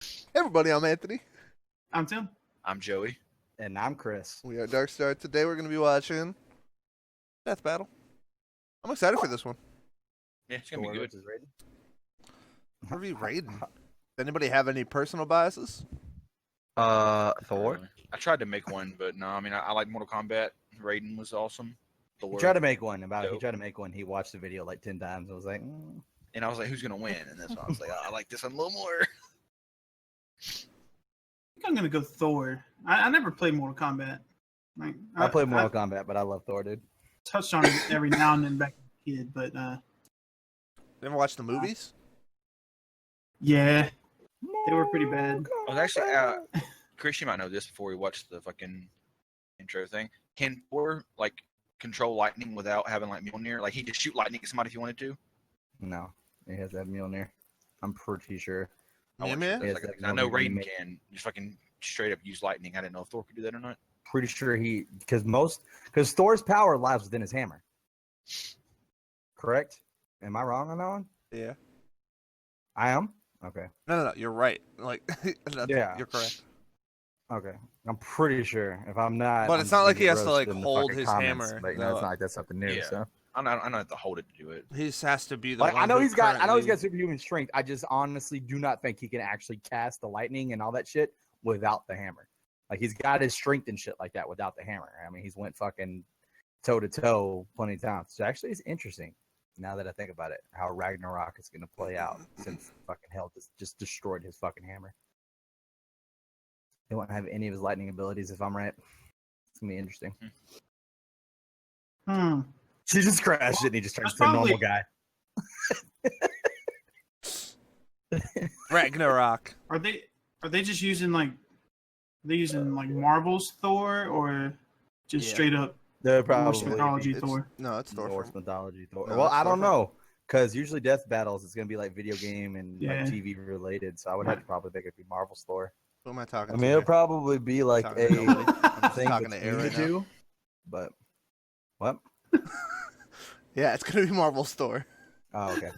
Hey everybody, I'm Anthony. I'm Tim. I'm Joey. And I'm Chris. We are DarkStar. Today we're going to be watching Death Battle. I'm excited for this one. Yeah, it's gonna be good. Review Raiden. Does anybody have any personal biases? Thor. I tried to make one, but no. I mean, I like Mortal Kombat. Raiden was awesome. Thor. He tried to make one. He Dope. tried to make one. He watched the video like 10 times. I was like, And I was like, who's gonna win? And that's why I was like, I like this one a little more. I think I'm gonna go Thor. I never played Mortal Kombat. Like, I played Mortal Kombat, but I love Thor, dude. touched on it every now and then back as a kid, but Never watched the movies? yeah, they were pretty bad. I was actually, Chris, you might know this before we watched the fucking intro thing. Can Thor like control lightning without having like Mjolnir? Like he could shoot lightning at somebody if he wanted to. No, he has that Mjolnir. I'm pretty sure. Yeah, man. Yes, Like, that's I know one thing Raiden he can just fucking straight up use lightning. I didn't know if Thor could do that or not. Pretty sure because Thor's power lies within his hammer. Correct? Am I wrong on that one? Yeah. I am? Okay. No, you're right. Like, Yeah. You're correct. Okay. I'm pretty sure. If I'm not. But I'm it's not like he has to, roasted like, in the hold fucking his comments, hammer, But though. it's not like that's something new. Yeah. So. I don't have to hold it to do it. He just has to be the Like, one I know who he's got currently- superhuman strength. I just honestly do not think he can actually cast the lightning and all that shit without the hammer. Like he's got his strength and shit like that without the hammer. I mean, he's went fucking toe to toe plenty of times. So actually, it's interesting now that I think about it how Ragnarok is going to play out since fucking hell just destroyed his fucking hammer. He won't have any of his lightning abilities if I'm right. It's gonna be interesting. She just crashed it and he just turns That's to a normal probably- guy. Ragnarok. Are they just using like Marvel's Thor or just Yeah. straight up They're Norse probably mythology It's- Thor? No, it's Thor. Norse mythology Thor. No, Well, it's I don't Thor. know, because usually death battles it's gonna be like video game and Yeah. like TV related. So I would have to probably think it'd be Marvel's Thor. Who am I talking I to? mean, it'll here? probably be like Talking to nobody. I'm a just thing talking to between air the right now. two. But what? Yeah, it's going to be Marvel's Thor. Oh, okay.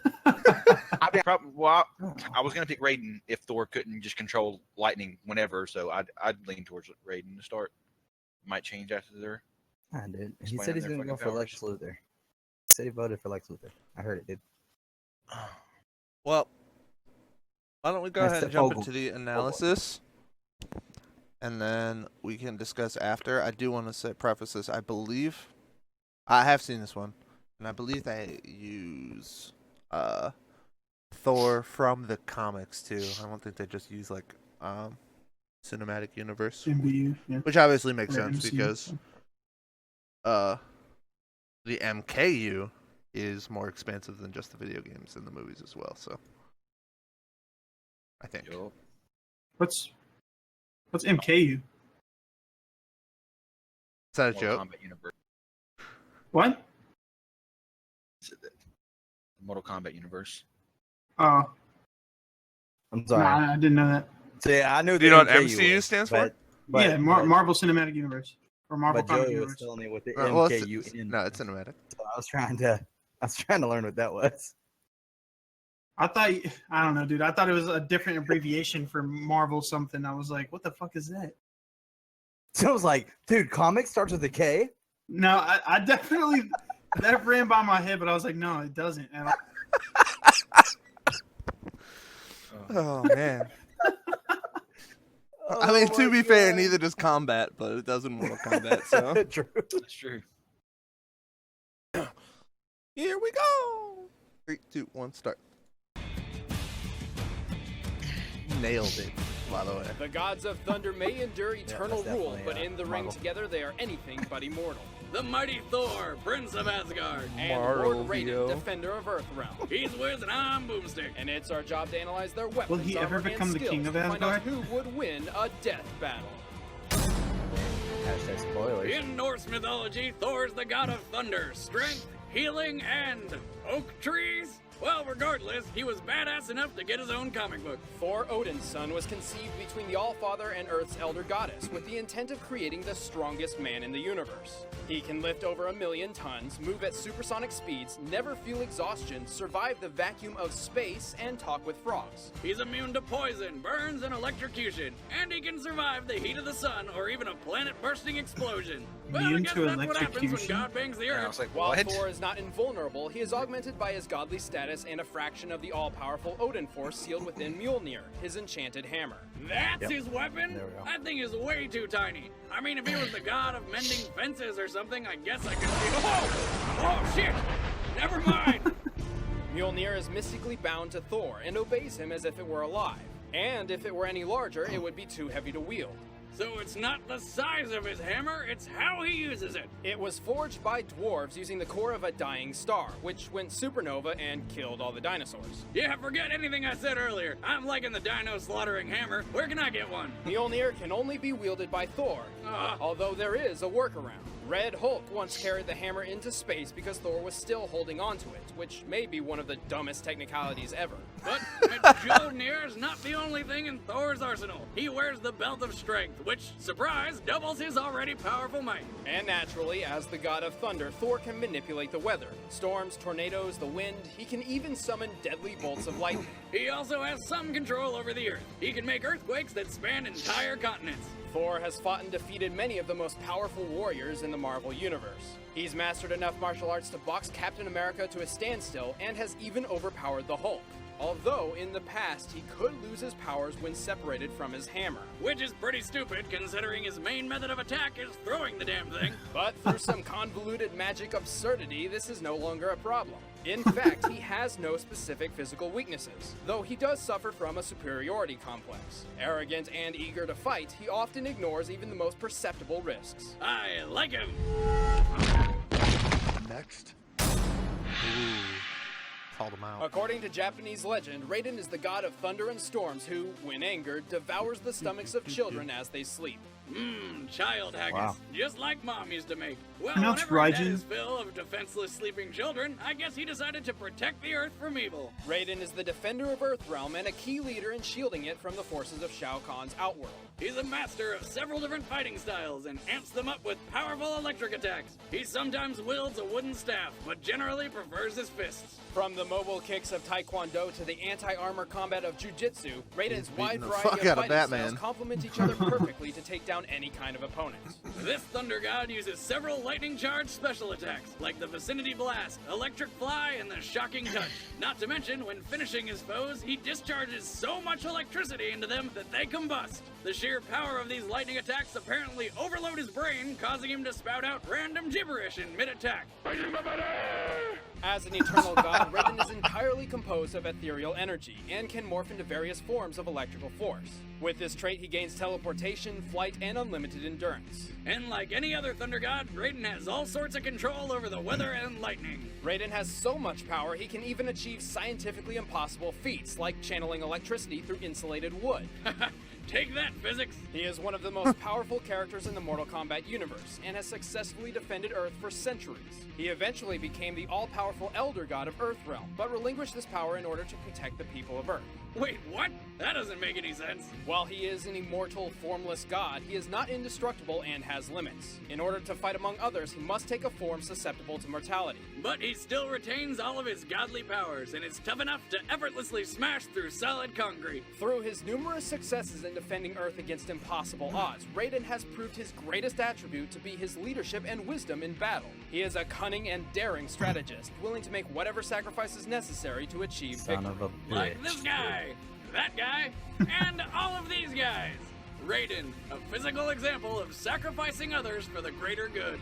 I was gonna pick Raiden if Thor couldn't just control lightning whenever. So I'd lean towards Raiden to start. Might change after there. Ah, dude. He Explain said he's their gonna go fucking for Lex powers. Luthor. He said he voted for Lex Luthor. I heard it, dude. Well, why don't we go That's ahead and the jump Fogel. into the analysis, and then we can discuss after. I do want to preface this. I believe I have seen this one, and I believe they use Thor from the comics too. I don't think they just use like cinematic universe, MBU, yeah. which obviously makes Or sense MCU. because the MKU is more expansive than just the video games and the movies as well. So I think. What's MKU? Is that a Mortal joke? Kombat universe. What? Mortal Kombat universe. Oh, I'm no, sorry. I didn't know that. See, I knew. Do you know what MKU MCU was, stands for? But, Yeah, Marvel Cinematic Universe or Marvel But Comic Joey was Universe. telling me what the Well, MKU in. no, it's cinematic. So I was trying to learn what that was. I don't know, dude. I thought it was a different abbreviation for Marvel something. I was like, what the fuck is that? So I was like, dude, comics starts with a K. No, I definitely that ran by my head, but I was like, no, it doesn't. And Oh man. I mean, to be fair, neither does combat, but it does in Mortal Kombat. So True. That's true. here we go. 3, 2, 1, start. Nailed it. By the way. The gods of thunder may endure eternal that's rule, definitely, but in the ring Marvel. together they are anything but immortal. The mighty Thor, Prince of Asgard. And Marvel, Lord Raiden, yo. defender of Earthrealm. He's Wiz and I'm Boomstick. And it's our job to analyze their weapons, Will he ever armor, become and the skills king of to find out Asgard? who would win a death battle. Hashtag spoilers. In Norse mythology, Thor's the god of thunder, strength, healing, and oak trees. Well, regardless, he was badass enough to get his own comic book. Thor, Odin's son, was conceived between the Allfather and Earth's elder goddess with the intent of creating the strongest man in the universe. He can lift over 1,000,000 tons, move at supersonic speeds, never feel exhaustion, survive the vacuum of space, and talk with frogs. He's immune to poison, burns, and electrocution, and he can survive the heat of the sun or even a planet-bursting explosion. Well, I Immune guess to that's what happens when electrocution? God bangs the And I earth. was like, While what? Thor is not invulnerable, he is augmented by his godly status and a fraction of the all-powerful Odin force sealed within Mjolnir, his enchanted hammer. That's Yep. his weapon? There we go. That thing is way too tiny. I mean, if he was the god of mending fences or something, I guess I could see. Oh, shit! Never mind! Mjolnir is mystically bound to Thor and obeys him as if it were alive. And if it were any larger, it would be too heavy to wield. So it's not the size of his hammer, it's how he uses it. It was forged by dwarves using the core of a dying star, which went supernova and killed all the dinosaurs. Yeah, forget anything I said earlier. I'm liking the dino slaughtering hammer. Where can I get one? Mjolnir can only be wielded by Thor, although there is a workaround. Red Hulk once carried the hammer into space because Thor was still holding onto it, which may be one of the dumbest technicalities ever. But Mjolnir's not the only thing in Thor's arsenal. He wears the Belt of Strength, which, surprise, doubles his already powerful might. And naturally, as the god of thunder, Thor can manipulate the weather. Storms, tornadoes, the wind, he can even summon deadly bolts of lightning. He also has some control over the Earth. He can make earthquakes that span entire continents. Thor has fought and defeated many of the most powerful warriors in the Marvel Universe. He's mastered enough martial arts to box Captain America to a standstill and has even overpowered the Hulk. Although, in the past, he could lose his powers when separated from his hammer. Which is pretty stupid, considering his main method of attack is throwing the damn thing. But through some convoluted magic absurdity, this is no longer a problem. In fact, he has no specific physical weaknesses, though he does suffer from a superiority complex. Arrogant and eager to fight, he often ignores even the most perceptible risks. I like him. Next. Called him out. According to Japanese legend, Raiden is the god of thunder and storms who, when angered, devours the stomachs of children as they sleep. Child haggis. Wow. Just like Mom used to make. Well, Pronounce whenever he had Raiden. his fill of defenseless sleeping children, I guess he decided to protect the Earth from evil. Raiden is the defender of Earthrealm and a key leader in shielding it from the forces of Shao Kahn's Outworld. He's a master of several different fighting styles and amps them up with powerful electric attacks. He sometimes wields a wooden staff, but generally prefers his fists. From the mobile kicks of Taekwondo to the anti-armor combat of Jiu-Jitsu, Raiden's wide the variety fuck of out of fighting Batman. styles complement each other perfectly to take down any kind of opponent. This Thunder God uses several lightning-charged special attacks, like the Vicinity Blast, Electric Fly, and the Shocking Touch. Not to mention, when finishing his foes, he discharges so much electricity into them that they combust. The sheer power of these lightning attacks apparently overload his brain, causing him to spout out random gibberish in mid-attack. As an eternal god, Raiden is entirely composed of ethereal energy and can morph into various forms of electrical force. With this trait, he gains teleportation, flight, and unlimited endurance. And like any other Thunder God, Raiden has all sorts of control over the weather and lightning. Raiden has so much power, he can even achieve scientifically impossible feats, like channeling electricity through insulated wood. Take that, physics! He is one of the most powerful characters in the Mortal Kombat universe, and has successfully defended Earth for centuries. He eventually became the all-powerful Elder God of Earthrealm, but relinquished this power in order to protect the people of Earth. Wait, what? That doesn't make any sense. While he is an immortal, formless god, he is not indestructible and has limits. In order to fight among others, he must take a form susceptible to mortality. But he still retains all of his godly powers and is tough enough to effortlessly smash through solid concrete. Through his numerous successes in defending Earth against impossible odds, Raiden has proved his greatest attribute to be his leadership and wisdom in battle. He is a cunning and daring strategist, willing to make whatever sacrifices necessary to achieve Son victory. of a bitch. Like this guy, that guy, and all of these guys. Raiden, a physical example of sacrificing others for the greater good.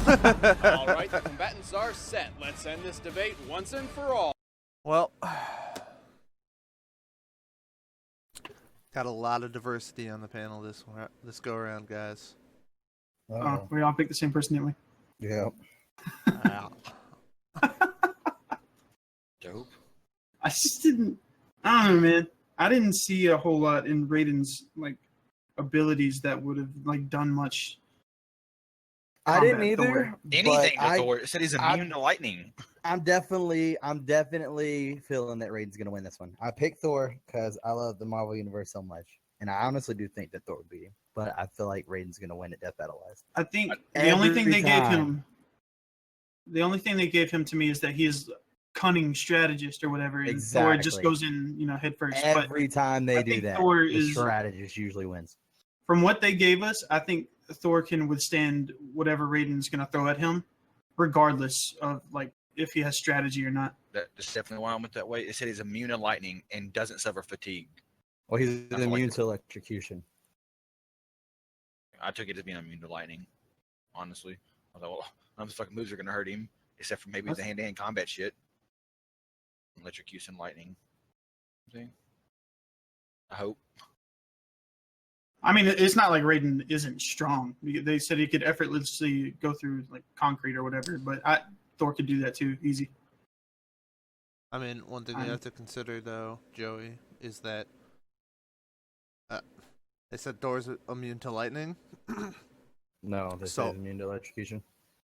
All right, the combatants are set. Let's end this debate once and for all. Well, got a lot of diversity on the panel this go around, guys. Oh, we all picked the same person, didn't we? Yeah. Dope. I just didn't. I don't know, man. I didn't see a whole lot in Raiden's like abilities that would have like done much. I didn't combat either. Thor. Anything but with Thor. It said he's immune to lightning. I'm definitely feeling that Raiden's gonna win this one. I picked Thor because I love the Marvel universe so much, and I honestly do think that Thor would beat him. But I feel like Raiden's gonna win at Death Battle wise. I think the only thing Every they gave time. him, the only thing they gave him to me is that he is cunning strategist or whatever. And Thor just Exactly. goes in, head first. But Every time they I do think that, Thor the is- strategist usually wins. from what they gave us, I think Thor can withstand whatever Raiden's going to throw at him, regardless of like if he has strategy or not. That's definitely why I went that way. It said he's immune to lightning and doesn't suffer fatigue. Well, he's That's immune like- to electrocution. I took it as being immune to lightning. Honestly, I was like, well, none of his fucking moves are gonna hurt him, except for maybe the hand-to-hand combat shit. Electrocution, lightning. See? I hope. I mean, it's not like Raiden isn't strong. They said he could effortlessly go through like concrete or whatever, but Thor could do that too, easy. I mean, one thing you have to consider though, Joey, is that they said Thor's immune to lightning. No, this So- is immune to electrocution.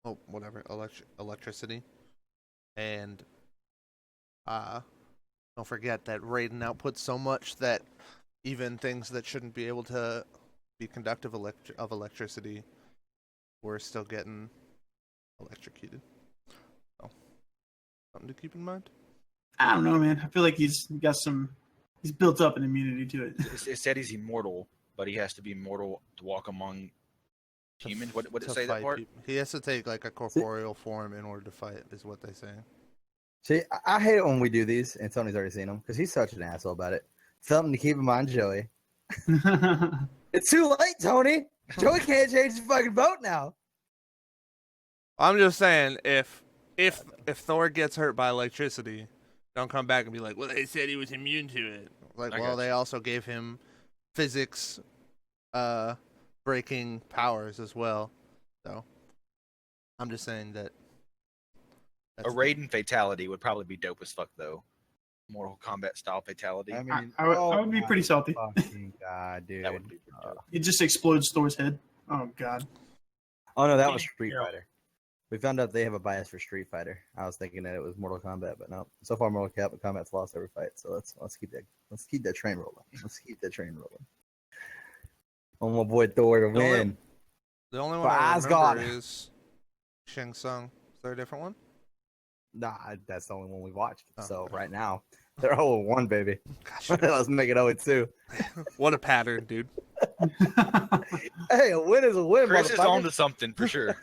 Oh, whatever, electricity. And don't forget that Raiden outputs so much that even things that shouldn't be able to be conductive of electricity, we're still getting electrocuted. So, something to keep in mind. I don't know, man. I feel like he's built up an immunity to it. It said he's immortal, but he has to be immortal to walk among humans. What did it To say that fight part? people. He has to take like a corporeal form in order to fight, is what they say. See, I hate it when we do these, and Tony's already seen them because he's such an asshole about it. Something to keep in mind, Joey. It's too late, Tony. Joey can't change his fucking vote now. I'm just saying, if Thor gets hurt by electricity, don't come back and be like, well, they said he was immune to it. Like, I well, got they you. also gave him physics breaking powers as well. So, I'm just saying that. A Raiden fatality would probably be dope as fuck, though. Mortal Kombat style fatality. I mean, I would be pretty salty. Fucking god, dude. That would be pretty dope. It just explodes Thor's head. Oh god. Oh no, that was Street Yeah. Fighter. We found out they have a bias for Street Fighter. I was thinking that it was Mortal Kombat, but no. So far, Mortal Kombat's lost every fight. So let's keep that train rolling. Let's keep that train rolling. Oh my boy Thor to The only- win. The only For one I Asgard. remember is Shang Tsung. Is there a different one? Nah, that's the only one we watched. Oh, So okay. right now, they're 0-1, baby. Gosh, Let's make it 0-2. what a pattern, dude. Hey, a win is a win, Chris is motherfucker. on to something for sure.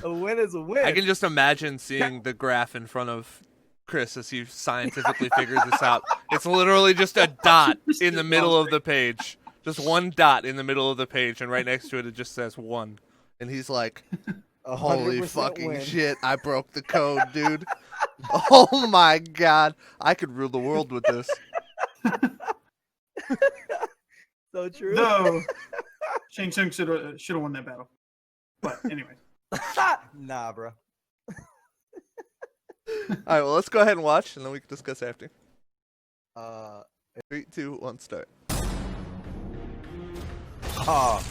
A win is a win. I can just imagine seeing the graph in front of Chris as he scientifically figures this out. It's literally just a dot in the middle of the page. Just one dot in the middle of the page, and right next to it, it just says 1. And he's like, A holy 100% fucking win. shit, I broke the code, dude. Oh my god. I could rule the world with this. So true. Though Shang Tsung should have won that battle. But anyway. Nah, bro. Alright, well, let's go ahead and watch, and then we can discuss after. Uh, 3, 2, 1, start. oh,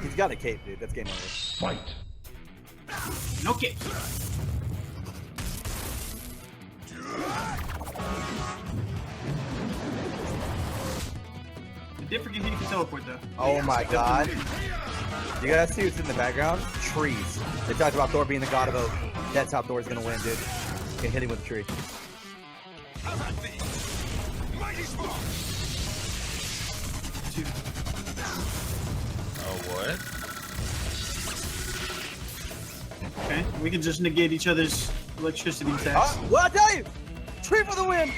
he's got a cape, dude. That's game over. No kick. I did forget he can teleport though. Oh my god. You gotta see what's in the background? Trees. They talked about Thor being the god of oak. That's how Thor's gonna win, dude. You can hit him with a tree. Oh, what? Okay, we can just negate each other's electricity attacks. Well, I tell you! Tree for the win!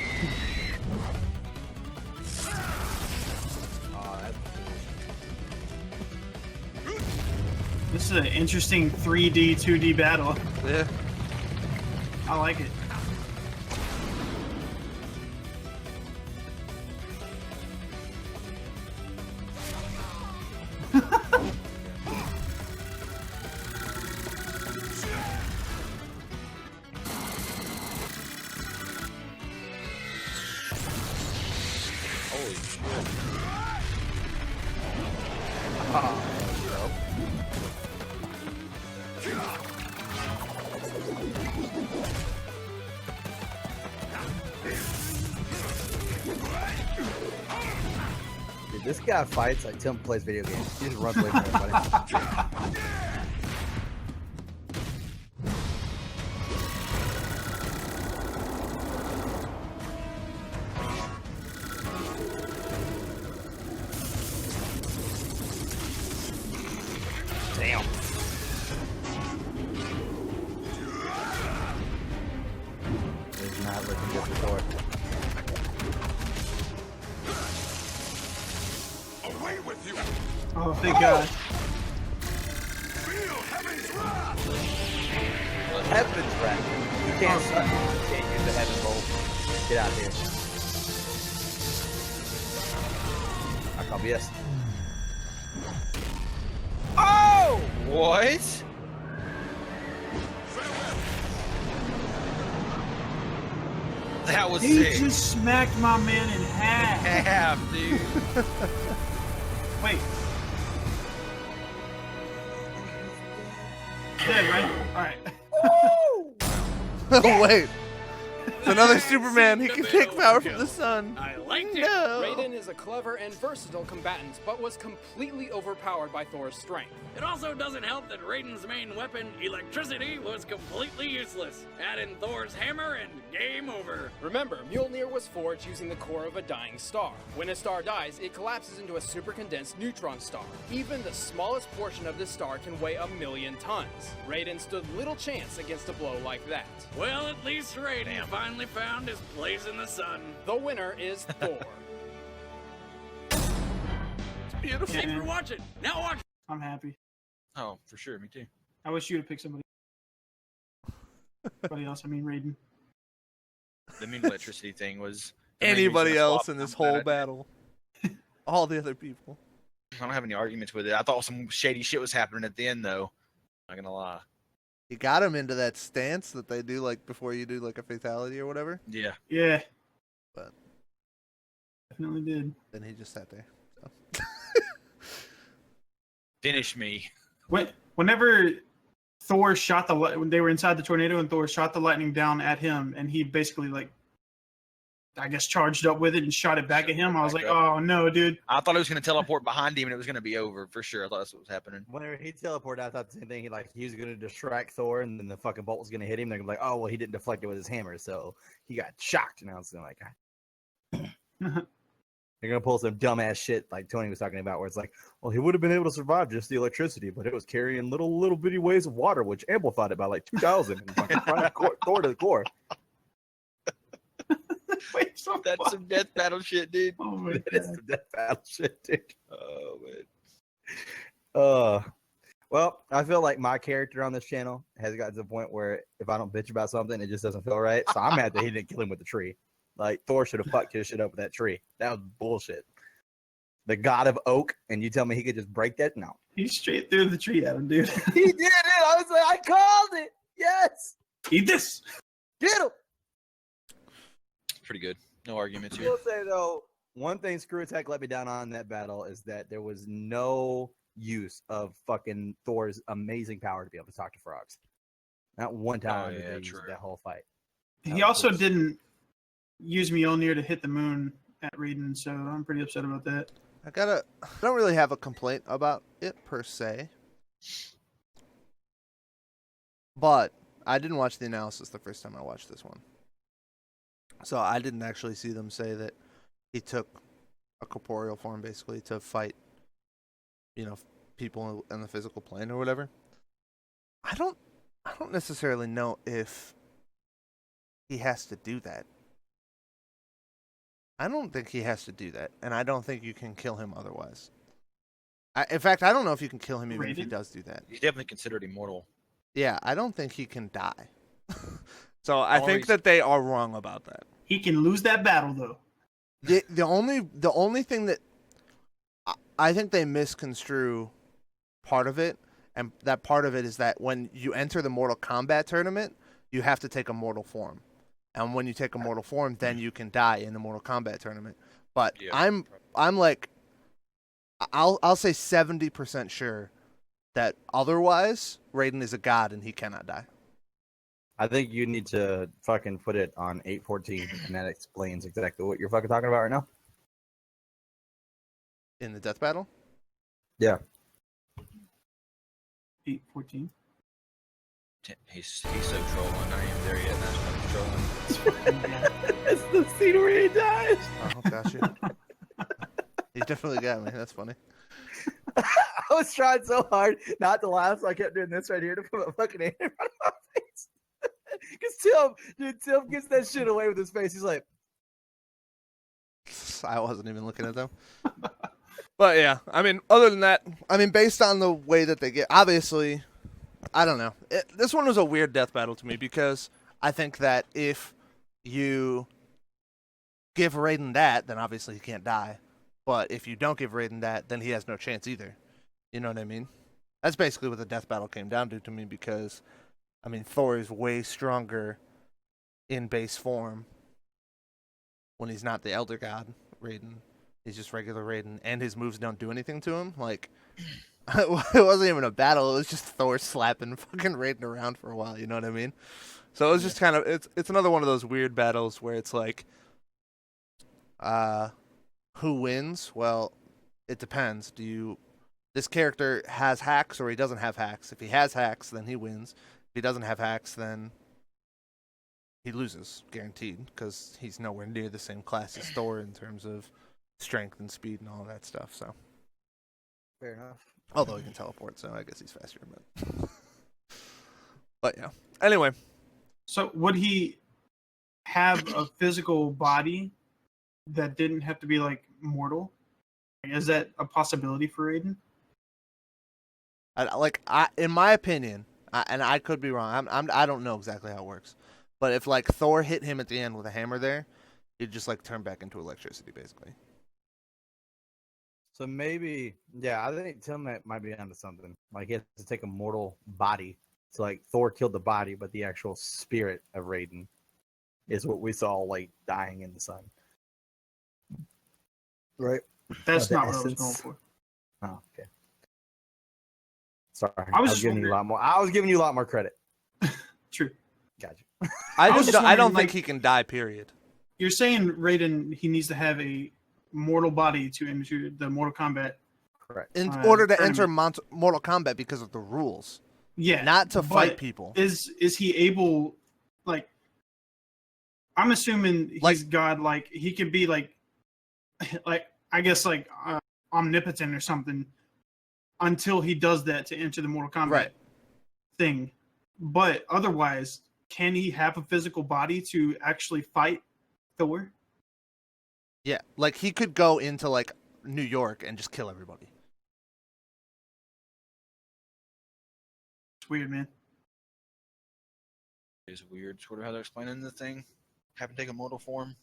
Oh, that's This is an interesting 3D, 2D battle. Yeah. I like it. Holy shit. This guy fights like Tim plays video games. He just runs away from everybody. Damn. He's not looking good for Thor. Away with you! Oh, thank God. Feel heaven's wrath! Heaven's wrath. You can't see. You can't use the heaven bolt. Get out of here. I call BS. Oh! What? That was He sick. just smacked my man in half. Half, dude. Wait. Dead, right? Alright. Wait. It's another Superman. He can take power from the sun. I liked it. No. Raiden is a clever and versatile combatant, but was completely overpowered by Thor's strength. It also doesn't help that Raiden's main weapon, electricity, was completely useless. Add in Thor's hammer and game over. Remember, Mjolnir was forged using the core of a dying star. When a star dies, it collapses into a super-condensed neutron star. Even the smallest portion of this star can weigh 1,000,000 tons. Raiden stood little chance against a blow like that. Well, at least Raiden finally found his place in the sun. The winner is Thor. Beautiful. Thanks for watching. Now watch. I'm happy. Oh, for sure. Me too. I wish you would have picked somebody else. I mean, Raiden. The mean electricity thing was Anybody else swap in this I'm glad I whole did. battle. All the other people. I don't have any arguments with it. I thought some shady shit was happening at the end, though. Not gonna lie. He got him into that stance that they do like before you do like a fatality or whatever. Yeah. Yeah. But Definitely did. then he just sat there. So. Finish me. Whenever Thor shot when they were inside the tornado and Thor shot the lightning down at him, and he basically like, I guess, charged up with it and shot it back at him. I was like, oh no, dude. I thought it was gonna teleport behind him and it was gonna be over for sure. I thought that's what was happening. Whenever he teleported, I thought the same thing. He was going to distract Thor, and then the fucking bolt was going to hit him. They're like, oh, well, he didn't deflect it with his hammer, so he got shocked. And I was like, they're going to pull some dumbass shit like Tony was talking about, where it's like, well, he would have been able to survive just the electricity, but it was carrying little bitty waves of water, which amplified it by like 2,000 and fucking brought Thor to the core. Wait, so That's fuck. some death battle shit, dude. Oh my That is God. some death battle shit, dude. Oh man. Well, I feel like my character on this channel has gotten to the point where if I don't bitch about something, it just doesn't feel right. So I'm mad that he didn't kill him with the tree. Like, Thor should have fucked his shit up with that tree. That was bullshit. The god of oak, and you tell me he could just break that? No. He straight through the tree at him, dude. He did it! I was like, I called it! Yes! Eat this. Get him! Pretty good. No arguments I here. will say, though, one thing Screw Attack let me down on in that battle is that there was no use of fucking Thor's amazing power to be able to talk to frogs. Not one time did yeah, they use true. that whole fight. He also didn't use Mjolnir to hit the moon at Raiden, so I'm pretty upset about that. I don't really have a complaint about it per se. But I didn't watch the analysis the first time I watched this one. So I didn't actually see them say that he took a corporeal form basically to fight, people in the physical plane or whatever. I don't necessarily know if he has to do that. I don't think he has to do that, and I don't think you can kill him otherwise. In fact, I don't know if you can kill him even if he Raiden? does do that. He's definitely considered immortal. Yeah, I don't think he can die. So I think Always. that they are wrong about that. He can lose that battle, though. The only thing that I think they misconstrue part of it, and that part of it is that when you enter the Mortal Kombat tournament, you have to take a mortal form. And when you take a mortal form, then you can die in the Mortal Kombat tournament. But Yeah. I'm like, I'll say 70% sure that otherwise Raiden is a god and he cannot die. I think you need to fucking put it on 814, and that explains exactly what you're fucking talking about right now. in the death battle. 8-14. He's so trolling. I ain't there yet. That's why he's trolling. It's the scene where he dies. Oh, gotcha. He definitely got me. That's funny. I was trying so hard not to laugh, so I kept doing this right here to put my fucking hand in front of my face. Because Tim gets that shit away with his face. He's like, I wasn't even looking at them. But yeah, I mean, other than that, I mean, based on the way that they get, obviously, I don't know. This one was a weird death battle to me because I think that if you give Raiden that, then obviously he can't die. But if you don't give Raiden that, then he has no chance either. You know what I mean? That's basically what the death battle came down to me because, I mean, Thor is way stronger in base form when he's not the Elder God, Raiden. He's just regular Raiden, and his moves don't do anything to him. Like, it wasn't even a battle. It was just Thor slapping fucking Raiden around for a while. You know what I mean? So it was just kind of it's another one of those weird battles where it's like, who wins? Well, it depends. This character has hacks or he doesn't have hacks? If he has hacks, then he wins. If he doesn't have hacks, then he loses, guaranteed, because he's nowhere near the same class as Thor in terms of strength and speed and all that stuff. So, fair enough. although he can teleport, so I guess he's faster. But yeah. Anyway, So would he have a physical body that didn't have to be like mortal? Is that a possibility for Raiden? in my opinion, and I could be wrong. I don't know exactly how it works, but if like Thor hit him at the end with a hammer, there, he'd just like turn back into electricity, basically. So maybe, yeah, I think Tim might be onto something. Like he has to take a mortal body. So like Thor killed the body, but the actual spirit of Raiden is what we saw like dying in the sun. Right? That's The not what I was essence. going for. Oh, okay. Sorry, I was was just giving you a wondering- lot more. I was giving you a lot more credit. True. Gotcha. I was just just I don't wondering, think he can die. Period. You're saying Raiden, he needs to have a mortal body to enter the Mortal Kombat. Correct. In Uh, order to enter tournament. Mortal Kombat because of the rules, Yeah. not to but fight people. Is he able, like, I'm assuming he's Like- God, like, he could be like I guess like omnipotent or something until he does that to enter the Mortal Kombat Right. thing. But otherwise, can he have a physical body to actually fight Thor? Yeah, like he could go into like New York and just kill everybody. It's weird, man. It's weird, sort of how they're explaining the thing. Have him take a mortal form.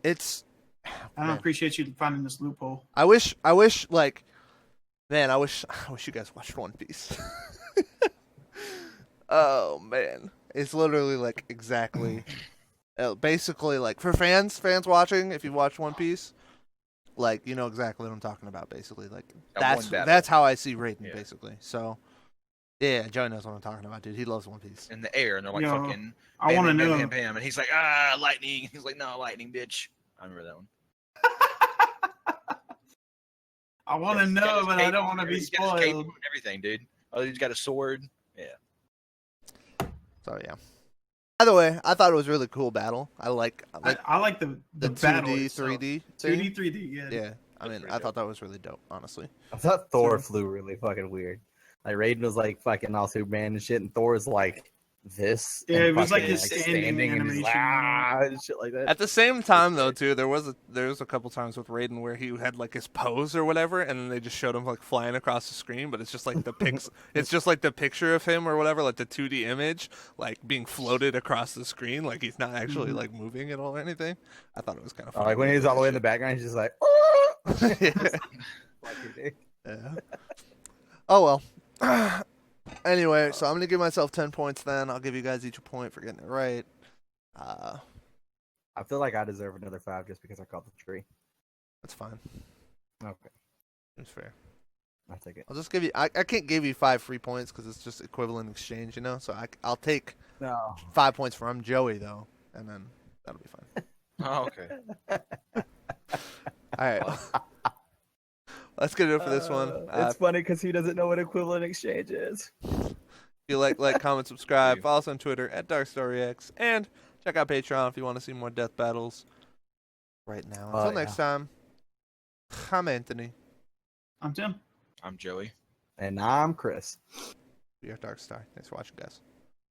It's I don't man. appreciate you finding this loophole. I wish like, man, I wish you guys watched One Piece. Oh man, it's literally like exactly, basically like for fans watching. If you watch One Piece, like you know exactly what I'm talking about. Basically, like That one battle. that's how I see Raiden. Yeah. Basically, so yeah, Joey knows what I'm talking about, dude. He loves One Piece. In the air, and they're like Yo, fucking. I want to know. Bam, bam, and he's like, lightning. He's like, no, lightning, bitch. I remember that one. I want to He's got know, his but I cape don't on, want to be he's got his cape spoiled. and everything, dude. Oh, he's got a sword. Yeah. So yeah. Either way, I thought it was a really cool battle. I like I like the the battle 2D, itself. 3D. 2D, 3D, yeah. Yeah, I That's mean, pretty I thought dope. that was really dope, honestly. I thought Thor So- flew really fucking weird. Like Raiden was like fucking all Superman and shit, and Thor was like this. Yeah, and it was like fucking, his standing and he's animation, like, yeah. and shit like that. At the same time, though, too, there was a couple times with Raiden where he had like his pose or whatever, and then they just showed him like flying across the screen, but it's just like it's just like the picture of him or whatever, like the 2D image, like being floated across the screen, like he's not actually like moving at all or anything. I thought it was kind of Oh, funny. like when he's all the way in the background, he's just like, Yeah. Oh well. Anyway, so I'm gonna give myself 10 points. Then I'll give you guys each a point for getting it right. I feel like I deserve another 5 just because I caught the tree. That's fine. Okay, It's fair. I'll take it. I'll just give you. I can't give you 5 free points because it's just equivalent exchange, you know. So I'll take No, 5 points from Joey though, and then that'll be fine. Oh, okay. All right. Let's get it for this one. It's funny because he doesn't know what equivalent exchange is. If you like, comment, subscribe, follow us on Twitter at DarkStarReacts, and check out Patreon if you want to see more death battles. Right now. Until next time, I'm Anthony. I'm Tim. I'm Joey. And I'm Chris. We are DarkStar. Thanks for watching, guys.